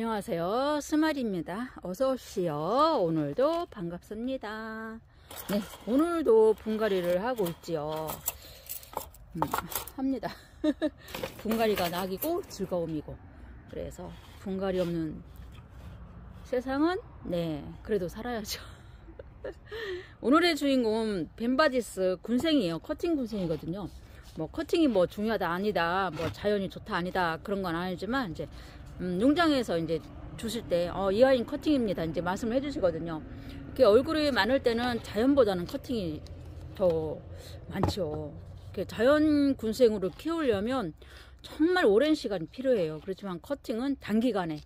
안녕하세요, 스마리입니다. 어서오시오. 오늘도 반갑습니다. 네, 오늘도 분갈이를 하고 있지요. 합니다. 분갈이가 낙이고 즐거움이고, 그래서 분갈이 없는 세상은 네 그래도 살아야죠. 오늘의 주인공은 벤바디스 군생이에요. 커팅 군생이거든요. 뭐 커팅이 뭐 중요하다 아니다, 뭐 자연이 좋다 아니다, 그런 건 아니지만 이제 농장에서 이제 주실 때 이 아이는 커팅입니다 이제 말씀을 해주시거든요. 이렇게 얼굴이 많을 때는 자연보다는 커팅이 더 많죠. 이렇게 자연 군생으로 키우려면 정말 오랜 시간이 필요해요. 그렇지만 커팅은 단기간에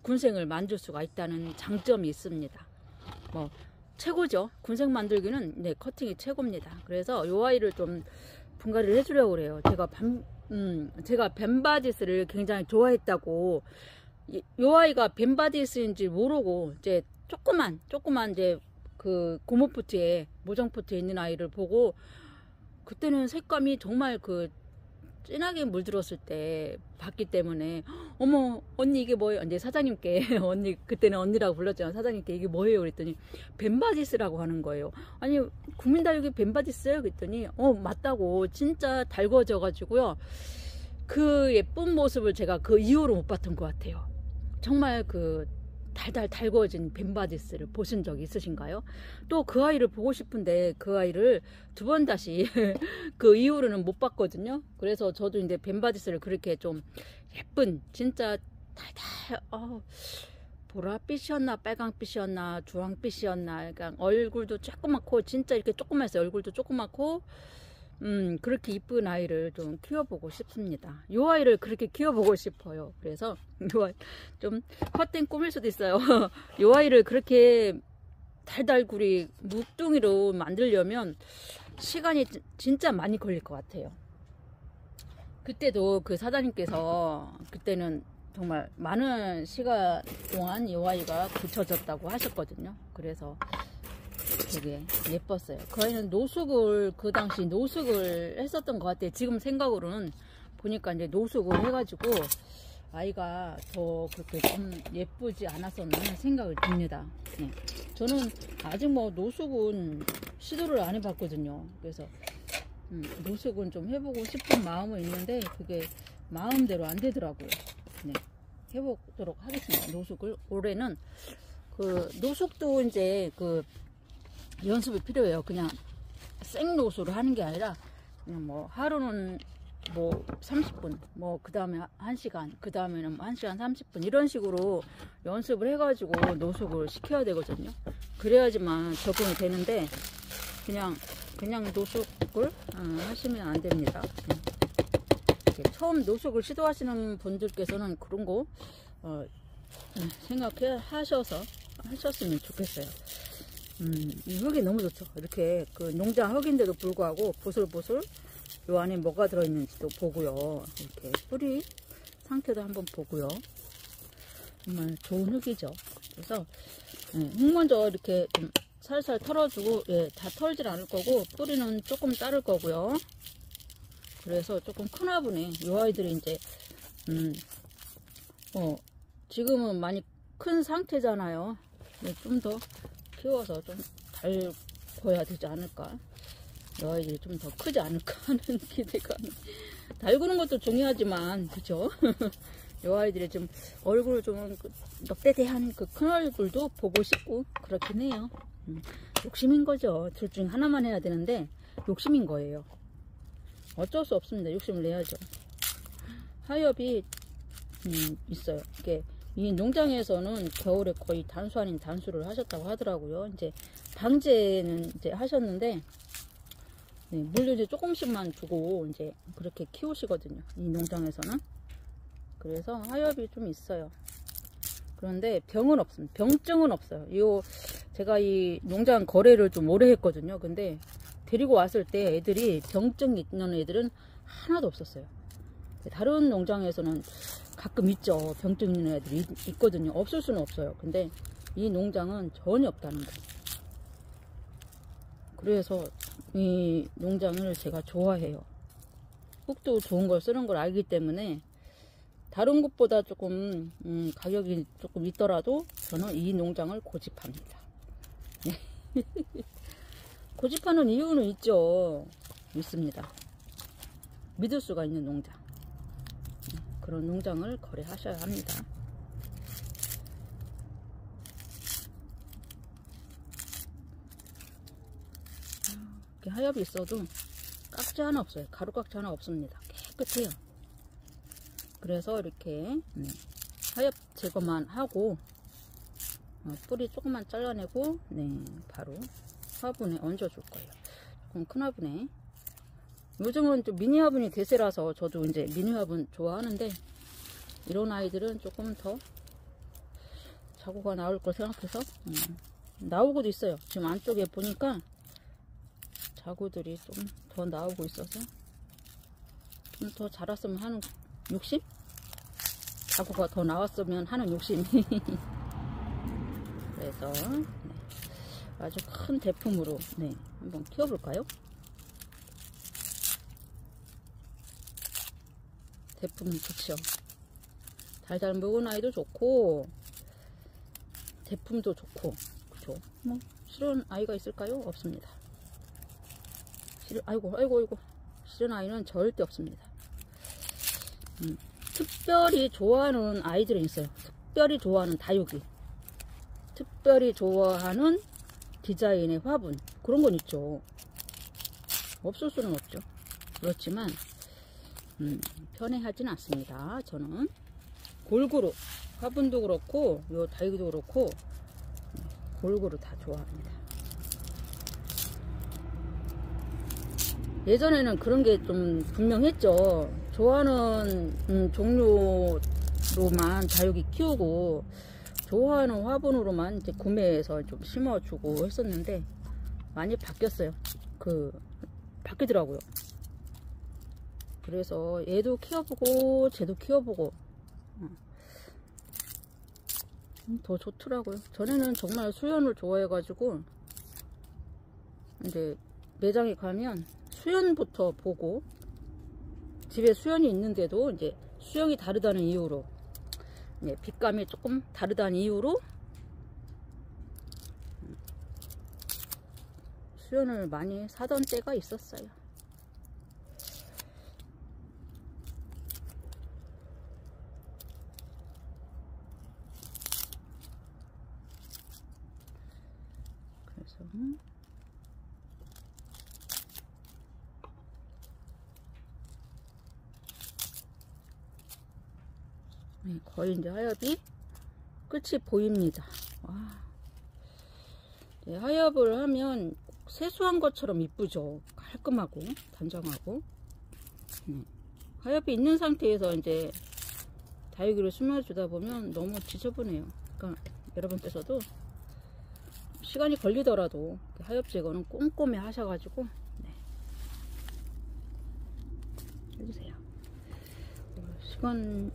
군생을 만들 수가 있다는 장점이 있습니다. 뭐 최고죠. 군생 만들기는 네 커팅이 최고입니다. 그래서 이 아이를 좀 분갈이를 해주려고 그래요. 제가 벤바디스를 굉장히 좋아했다고, 요 아이가 벤바디스인지 모르고 이제 조그만 이제 그 고무포트에 모정포트에 있는 아이를 보고, 그때는 색감이 정말 그 진하게 물들었을 때 봤기 때문에 어머 언니 이게 뭐예요? 이제 사장님께 언니, 그때는 언니라고 불렀잖아요. 사장님께 이게 뭐예요? 그랬더니 벤바디스라고 하는 거예요. 아니 국민다육이 벤바디스예요? 그랬더니 맞다고. 진짜 달궈져 가지고요, 그 예쁜 모습을 제가 그 이후로 못 봤던 것 같아요. 정말 그 달달 달궈진 벤바디스를 보신 적 있으신가요? 또 그 아이를 보고 싶은데 그 아이를 두 번 다시 그 이후로는 못 봤거든요. 그래서 저도 이제 벤바디스를 그렇게 좀 예쁜, 진짜 달달 보랏빛이었나 빨강빛이었나 주황빛이었나, 그러니까 얼굴도 조그맣고, 진짜 이렇게 조그맣어요. 얼굴도 조그맣고 그렇게 이쁜 아이를 좀 키워보고 싶습니다. 이 아이를 그렇게 키워보고 싶어요. 그래서 요 아이 좀 헛된 꿈일 수도 있어요. 이 아이를 그렇게 달달구리 묵둥이로 만들려면 시간이 진짜 많이 걸릴 것 같아요. 그때도 그 사장님께서 그때는 정말 많은 시간 동안 이 아이가 굳혀졌다고 하셨거든요. 그래서 되게 예뻤어요. 그 아이는 노숙을, 그 당시 노숙을 했었던 것 같아요. 지금 생각으로는 보니까 이제 노숙을 해가지고 아이가 더 그렇게 좀 예쁘지 않았었나 생각이 듭니다. 네. 저는 아직 뭐 노숙은 시도를 안 해봤거든요. 그래서 노숙은 좀 해보고 싶은 마음은 있는데 그게 마음대로 안 되더라고요. 네. 해보도록 하겠습니다. 노숙을 올해는 그 노숙도 이제 그 연습이 필요해요. 그냥 생노수로 하는 게 아니라 그냥 뭐 하루는 뭐 30분, 뭐 그 다음에 1시간, 그 다음에는 1시간 30분 이런 식으로 연습을 해가지고 노숙을 시켜야 되거든요. 그래야지만 적응이 되는데 그냥 노숙을 하시면 안 됩니다. 처음 노숙을 시도하시는 분들께서는 그런 거 하셨으면 좋겠어요. 이 흙이 너무 좋죠. 이렇게 그 농장 흙인데도 불구하고 보슬보슬 요 안에 뭐가 들어있는지도 보고요. 이렇게 뿌리 상태도 한번 보고요. 정말 좋은 흙이죠. 그래서 흙 먼저 이렇게 좀 살살 털어주고, 다 털질 않을 거고 뿌리는 조금 자를 거고요. 그래서 조금 큰 화분에 요 아이들이 이제 지금은 많이 큰 상태잖아요. 좀 더 키워서 좀 달궈야 되지 않을까, 이 아이들이 좀 더 크지 않을까 하는 기대가. 달구는 것도 중요하지만 그죠. 이 아이들이 좀 얼굴 좀 넉대대한 그 큰 얼굴도 보고 싶고 그렇긴 해요. 욕심인 거죠. 둘 중 하나만 해야 되는데 욕심인 거예요. 어쩔 수 없습니다. 욕심을 내야죠. 하엽이 있어요. 이게 이 농장에서는 겨울에 거의 단수 아닌 단수를 하셨다고 하더라고요. 이제 방제는 이제 하셨는데, 물도 이제 조금씩만 두고 이제 그렇게 키우시거든요. 이 농장에서는. 그래서 하엽이 좀 있어요. 그런데 병은 없습니다. 병증은 없어요. 제가 이 농장 거래를 좀 오래 했거든요. 근데 데리고 왔을 때 애들이 병증 있는 애들은 하나도 없었어요. 다른 농장에서는 가끔 있죠. 병증 있는 애들이 있거든요. 없을 수는 없어요. 근데 이 농장은 전혀 없다는 거예요. 그래서 이 농장을 제가 좋아해요. 흙도 좋은 걸 쓰는 걸 알기 때문에 다른 곳보다 조금 가격이 조금 있더라도 저는 이 농장을 고집합니다. 고집하는 이유는 있죠. 있습니다. 믿을 수가 있는 농장. 그런 농장을 거래하셔야 합니다. 이렇게 하엽이 있어도 깍지 하나 없어요. 가루 깍지 하나 없습니다. 깨끗해요. 그래서 이렇게 하엽 제거만 하고 뿌리 조금만 잘라내고 바로 화분에 얹어 줄 거예요. 조금 큰 화분에. 요즘은 좀 미니 화분이 대세라서 저도 이제 미니 화분 좋아하는데, 이런 아이들은 조금 더 자구가 나올 걸 생각해서 나오고도 있어요. 지금 안쪽에 보니까 자구들이 좀 더 나오고 있어서 좀 더 자랐으면 하는 욕심? 자구가 더 나왔으면 하는 욕심이. 그래서 아주 큰 대품으로 한번 키워볼까요? 대품 좋죠. 달달 먹은 아이도 좋고 대품도 좋고, 그죠? 뭐 싫은 아이가 있을까요? 없습니다. 아이고 싫은 아이는 절대 없습니다. 특별히 좋아하는 아이들은 있어요. 특별히 좋아하는 다육이, 특별히 좋아하는 디자인의 화분, 그런 건 있죠. 없을 수는 없죠. 그렇지만 편애하지는 않습니다. 저는 골고루 화분도 그렇고 요 다육이도 그렇고 골고루 다 좋아합니다. 예전에는 그런 게 좀 분명했죠. 좋아하는 종류로만 다육이 키우고 좋아하는 화분으로만 이제 구매해서 좀 심어주고 했었는데, 많이 바뀌었어요. 바뀌더라고요. 그래서 얘도 키워보고 쟤도 키워보고 더 좋더라고요. 전에는 정말 수연을 좋아해가지고 이제 매장에 가면 수연부터 보고, 집에 수연이 있는데도 이제 수영이 다르다는 이유로, 빛감이 조금 다르다는 이유로 수연을 많이 사던 때가 있었어요. 그래서 거의 이제 하엽이 끝이 보입니다. 와. 하엽을 하면 세수한 것처럼 이쁘죠. 깔끔하고 단정하고. 하엽이 있는 상태에서 이제 다육이를 심어주다 보면 너무 지저분해요. 그러니까 여러분께서도 시간이 걸리더라도 하엽 제거는 꼼꼼히 하셔가지고 해주세요.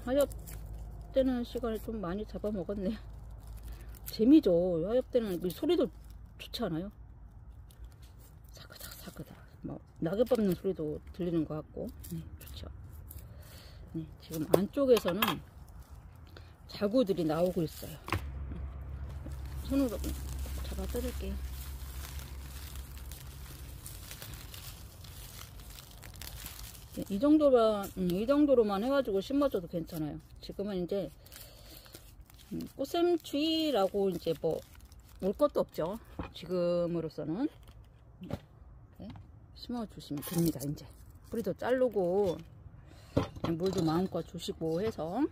하엽 때는 시간을 좀 많이 잡아먹었네요. 재미죠. 하엽 때는 소리도 좋지 않아요? 사크닥 사크닥 뭐 낙엽 밟는 소리도 들리는 것 같고 좋죠. 지금 안쪽에서는 자구들이 나오고 있어요. 손으로 잡아 뜯을게요. 이 정도로만 해가지고 심어줘도 괜찮아요. 지금은 이제 꽃샘추위라고 이제 뭐 올 것도 없죠. 지금으로서는 심어주시면 됩니다. 이제 뿌리도 자르고 물도 마음껏 주시고 해서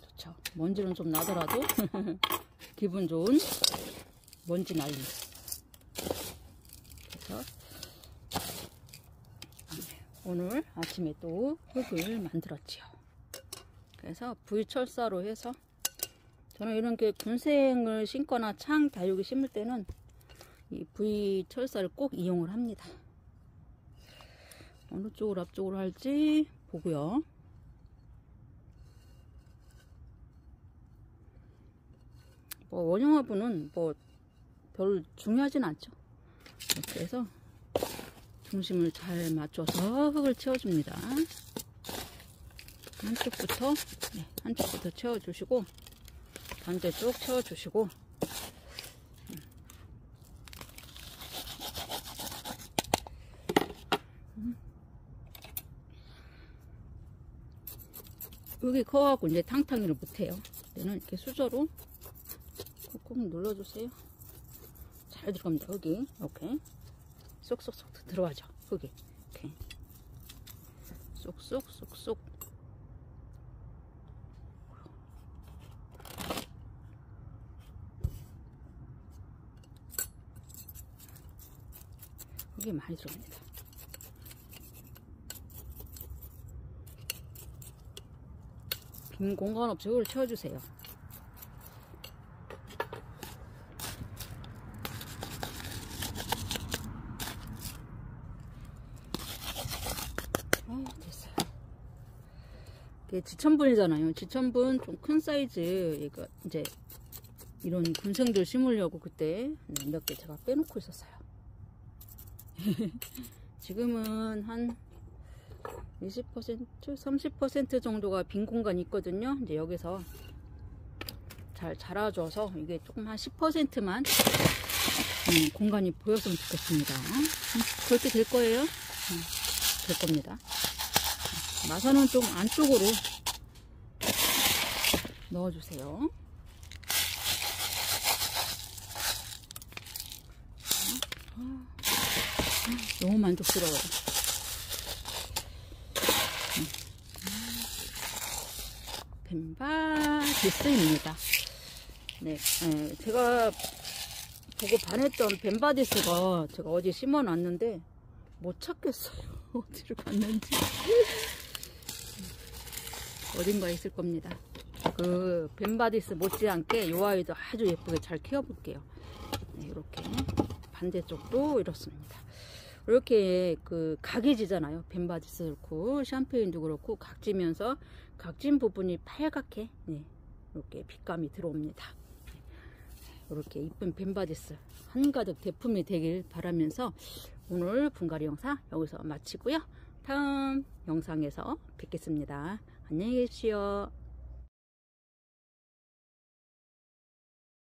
좋죠. 먼지는 좀 나더라도 기분 좋은 먼지 날림. 그래서 오늘 아침에 또 흙을 만들었지요. 그래서 V철사로 해서, 저는 이런 게 군생을 심거나 창 다육이 심을 때는 이 V철사를 꼭 이용을 합니다. 어느 쪽으로 앞쪽으로 할지 보고요. 뭐 원형 화분은 뭐 별 중요하진 않죠. 그래서 중심을 잘 맞춰서 흙을 채워줍니다. 한쪽부터, 네, 한쪽부터 채워주시고, 반대쪽 채워주시고, 여기 커갖고 이제 탕탕이를 못해요. 얘는 이렇게 수저로 꾹꾹 눌러주세요. 잘 들어갑니다. 여기 이렇게 쏙쏙쏙 들어가죠. 여기 이렇게 쏙쏙쏙쏙. 여기 많이 들어갑니다. 빈 공간 없이 흙을 채워주세요. 됐어요. 이게 지천분이잖아요. 지천분 좀 큰 사이즈, 이거 이제 이런 군생들 심으려고 그때 몇 개 제가 빼놓고 있었어요. 지금은 한 20%, 30% 정도가 빈 공간이 있거든요. 이제 여기서 잘 자라줘서 이게 조금 한 10%만 공간이 보였으면 좋겠습니다. 그렇게 될 거예요. 될 겁니다. 마선은 좀 안쪽으로 넣어주세요. 너무 만족스러워요. 벤바디스입니다. 네, 제가 보고 반했던 벤바디스가 제가 어제 심어 놨는데 못 찾겠어요. 어디로 갔는지. 어딘가에 있을 겁니다. 그 벤바디스 못지않게 이 아이도 아주 예쁘게 잘 키워볼게요. 네, 이렇게 반대쪽도 이렇습니다. 이렇게 그 각이 지잖아요. 벤바디스도 그렇고 샴페인도 그렇고 각지면서 각진 부분이 빨갛게, 네, 이렇게 빛감이 들어옵니다. 이렇게 이쁜 벤바디스 한가득 대품이 되길 바라면서 오늘 분갈이 영상 여기서 마치고요. 다음 영상에서 뵙겠습니다. 안녕히 계십시오.